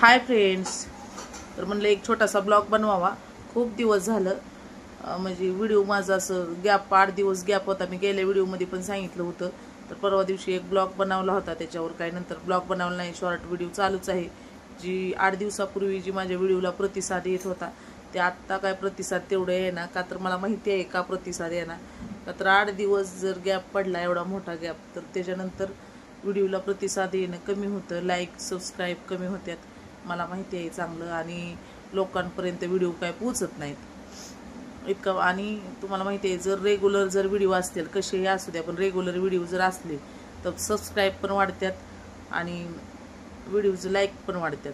Hi friends, तर म्हणलं एक छोटासा ब्लॉग बनवावा. खूप दिवस झालं म्हणजे व्हिडिओ माझा असं गॅप 8 दिवस गॅप होता. मी गेल्या व्हिडिओमध्ये पण सांगितलं होतं. तर परवा दिवशी एक ब्लॉग बनवला होता, त्याच्यावर काही नंतर ब्लॉग बनवला नाही. शॉर्ट व्हिडिओ चालूच आहे. जी 8 दिवसापूर्वी जी माझ्या व्हिडिओला प्रतिसाद येत होता ते आत्ता काय प्रतिसाद तेवढं येणार का, तर मला माहिती आहे का प्रतिसाद येणार का. तर 8 दिवस जर गॅप पडला, एवढा मोठा गॅप, तर त्याच्यानंतर व्हिडिओला प्रतिसाद येणं कमी होतं, लाईक सबस्क्राईब कमी होत्यात. मला माहिती आहे चांगलं, आणि लोकांपर्यंत व्हिडिओ काय पोचत नाहीत इतकं. आणि तुम्हाला माहिती आहे, जर रेग्युलर जर व्हिडिओ असतील, कसेही असू द्या, पण रेग्युलर व्हिडिओ जर असले तर सबस्क्राईब पण वाढतात आणि व्हिडिओचं लाईक पण वाढतात.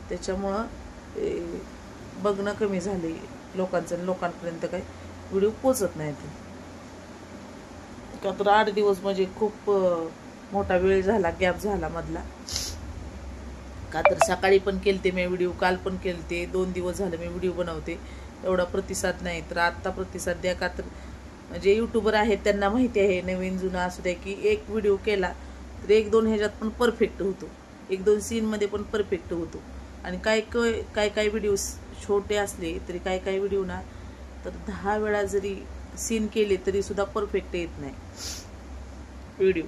त्याच्यामुळं बघणं कमी झाले लोकांचं, लोकांपर्यंत काही व्हिडिओ पोचत नाहीत का. तर 8 दिवस म्हणजे खूप मोठा वेळ झाला, गॅप झाला मधला का. तर सकाळी पण केलते मी व्हिडिओ, काल पण केलते, 2 दिवस झाले मी व्हिडिओ बनवते, एवढा प्रतिसाद नाही. तर आत्ता प्रतिसाद द्या का. तर जे यूट्यूबर आहेत त्यांना माहिती आहे, नवीन जुना असू द्या, की एक व्हिडिओ केला तर 1-2 ह्याच्यात पण परफेक्ट होतो, 1-2 सीनमध्ये पण परफेक्ट होतो. आणि काय व्हिडिओ छोटे असले तरी काय व्हिडिओ ना, तर 10 वेळा जरी सीन केले तरी सुद्धा परफेक्ट येत नाही व्हिडिओ.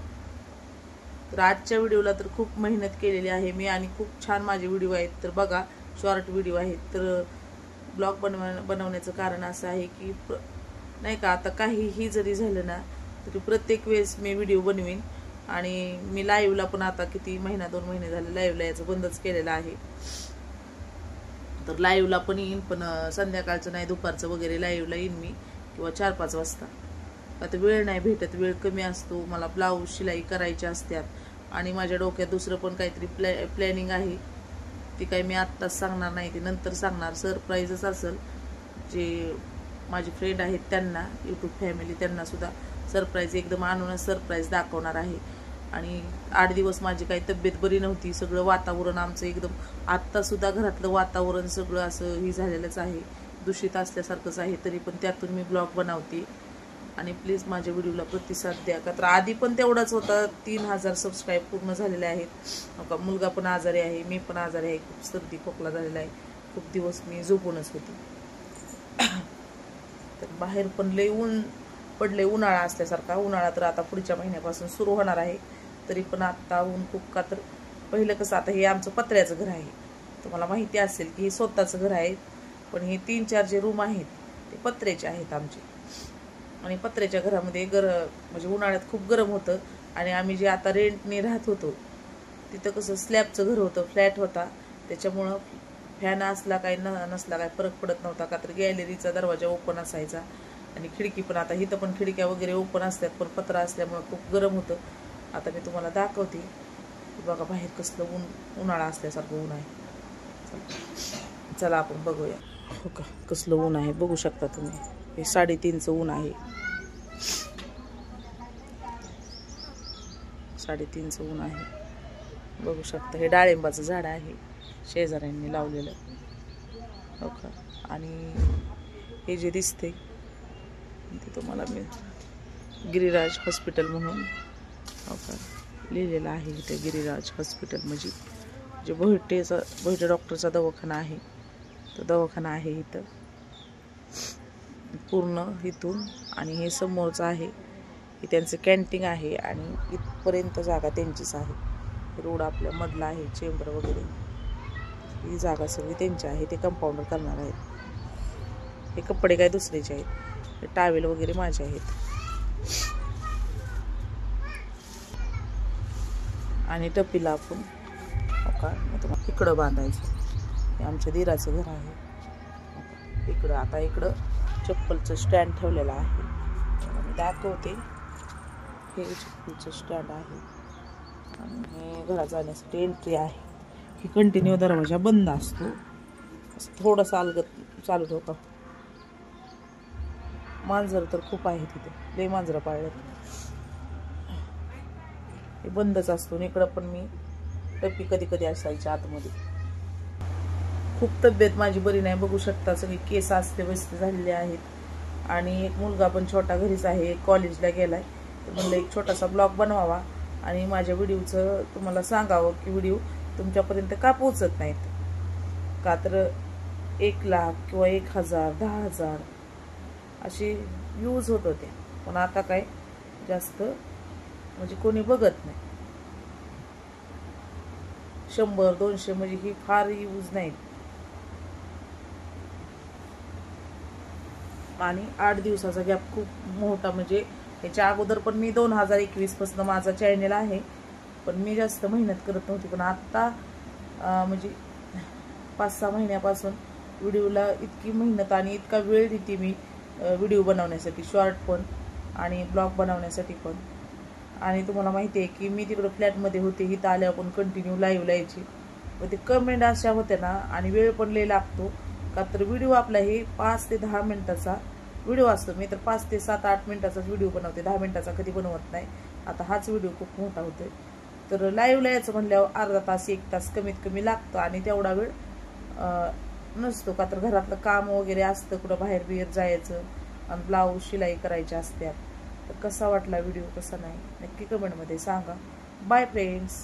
तर आजच्या व्हिडिओला तर खूप मेहनत केलेली आहे मी, आणि खूप छान माझे व्हिडिओ आहेत. तर बघा, शॉर्ट व्हिडिओ आहेत. तर ब्लॉग बनवण्याचं कारण असं आहे की नाही का, आता काहीही जरी झालं ना तरी प्रत्येक वेळेस मी व्हिडिओ बनवीन. आणि मी लाईव्हला पण आता किती 1-2 महिने झाले लाईव्हला यायचं बंदच केलेलं आहे. तर लाईव्हला पण येईन, पण संध्याकाळचं नाही, दुपारचं वगैरे लाईव्हला येईन मी, किंवा 4-5 वाजता. आता वेळ नाही भेटत, वेळ कमी असतो मला. ब्लाऊज शिलाई करायची असतात, आणि माझ्या डोक्यात दुसरं पण काहीतरी प्लॅनिंग आहे. ती काही मी आत्ताच सांगणार नाही, ती नंतर सांगणार. सरप्राईजच असेल. जे माझे फ्रेंड आहेत त्यांना, यूट्यूब फॅमिली, त्यांना सुद्धा सरप्राईज एकदम आणूनच सरप्राईज दाखवणार आहे. आणि 8 दिवस माझी काही तब्येत बरी नव्हती. सगळं वातावरण आमचं एकदम, आत्तासुद्धा घरातलं वातावरण सगळं असं ही झालेलंच आहे, दूषित असल्यासारखंच आहे. तरी पण त्यातून मी ब्लॉग बनवते. आणि प्लीज माझ्या व्हिडिओला प्रतिसाद द्या का. तर आधी पण तेवढाच होता, 3000 सबस्क्राईब पूर्ण झालेले आहेत. मुलगा पण आजारी आहे, मी पण आजारी आहे, खूप सर्दी खोकला झालेला आहे. खूप दिवस मी झोपूनच होती. तर बाहेर पण लय ऊन पडले, उन्हाळा असल्यासारखा. उन्हाळा तर आता पुढच्या महिन्यापासून सुरू होणार आहे. तरी पण आत्ता ऊन खूप का. तर पहिलं कसं, आता हे आमचं पत्र्याचं घर आहे, तुम्हाला माहिती असेल की हे स्वतःचं घर आहे, पण हे 3-4 जे रूम आहेत ते पत्र्याचे आहेत आमचे. आणि पत्र्याच्या घरामध्ये म्हणजे उन्हाळ्यात खूप गरम होतं. आणि आम्ही जे आता रेंटने राहत होतो तिथं कसं स्लॅबचं घर होतं, फ्लॅट होता, त्याच्यामुळं फॅन असला काय नसला काय फरक पडत नव्हता का. तर गॅलरीचा दरवाजा ओपन असायचा, आणि खिडकी पण, आता इथं पण खिडक्या वगैरे ओपन असतात, पण पत्रा असल्यामुळं खूप गरम होतं. आता मी तुम्हाला दाखवते, बघा बाहेर कसलं ऊन, उन्हाळा असल्यासारखं ऊन आहे. चला आपण बघूया. हो का, कसलं ऊन आहे बघू शकता तुम्ही. हे 3.5चं ऊन आहे, 3.5चं ऊन आहे, बघू शकता. हे डाळिंबाचं झाड आहे, शेजाऱ्यांनी लावलेलं, हो का. आणि हे जे दिसते ते तुम्हाला मी गिरिराज हॉस्पिटल म्हणून, हो का, लिहिलेलं आहे इथे. गिरिराज हॉस्पिटल म्हणजे जे भोईटे डॉक्टरचा दवाखाना आहे, तो दवाखाना आहे इथं पूर्ण इथून. आणि हे समोरचं आहे, हे त्यांचं कॅन्टीन आहे, आणि इथपर्यंत जागा त्यांचीच आहे. रोड आपल्या मधला आहे, चेंबर वगैरे, ही जागा सगळी त्यांची आहे. ते कंपाऊंडर करणार आहेत. हे कपडे काय दुसऱ्याचे आहेत, हे टावेल वगैरे माझे आहेत. आणि टपीला आपण का इकडं बांधायचं. हे आमच्या दिराचं घर आहे इकडं. आता इकडं चप्पलचं स्टँड ठेवलेलं आहे, मी दाखवते. हे चप्पलचं स्टँड आहे, आणि हे घरात जाण्यासाठी एंट्री आहे. ही कंटिन्यू दरवाजा बंद असतो, थोडंसं अलगत चालू ठेवतो. मांजर तर खूप आहे तिथे, लय मांजरं पाळल्यात. हे बंदच असतो. आणि इकडं पण मी टप्पी कधी असायची आतमध्ये. खूप तब्येत माझी बरी नाही, बघू शकता. सगळी केस अस्तेव्यस्त झालेले आहेत. आणि एक मुलगा पण छोटा घरीच आहे, कॉलेजला गेलाय. तर म्हणलं एक छोटासा ब्लॉग बनवावा. आणि माझ्या व्हिडिओचं तुम्हाला सांगावं की व्हिडिओ तुमच्यापर्यंत का पोहोचत नाहीत. का तर 1 लाख किंवा 1000 10,000 असे व्ह्यूज होत होते, पण आता काय जास्त म्हणजे कोणी बघत नाही. 100 200 म्हणजे ही फार व्ह्यूज नाहीत. आणि 8 दिवसाचा गॅप खूप मोठा. म्हणजे याच्या अगोदर पण मी 2021 पासून माझा चॅनल आहे, पण मी जास्त मेहनत करत नव्हती. पण आत्ता म्हणजे 5-6 महिन्यापासून व्हिडिओला इतकी मेहनत आणि इतका वेळ देते मी व्हिडिओ बनवण्यासाठी, शॉर्ट पण आणि ब्लॉग बनवण्यासाठी पण. आणि तुम्हाला माहिती आहे की मी तिकडं फ्लॅटमध्ये होते, इथं आल्यावर पण कंटिन्यू लाईव्ह यायची. व ते कमेंट अशा होत्या ना, आणि वेळ पण लय लागतो. का तर व्हिडिओ आपला हे 5 ते 10 मिनिटाचा व्हिडिओ असतो. मी तर 5 ते 7-8 मिनिटाचाच व्हिडिओ बनवते, 10 मिनिटाचा कधी बनवत नाही. आता हाच व्हिडिओ खूप मोठा होतोय. तर लाईव्हला यायचं म्हणल्यावर अर्धा तास 1 तास कमीत कमी लागतो, आणि तेवढा वेळ नसतो. का तर घरातलं काम वगैरे असतं, कुठं बाहेर बिहेर जायचं आणि ब्लाऊज शिलाई करायची असतात. तर कसा वाटला व्हिडिओ, कसा नाही नक्की कमेंटमध्ये सांगा. Bye friends.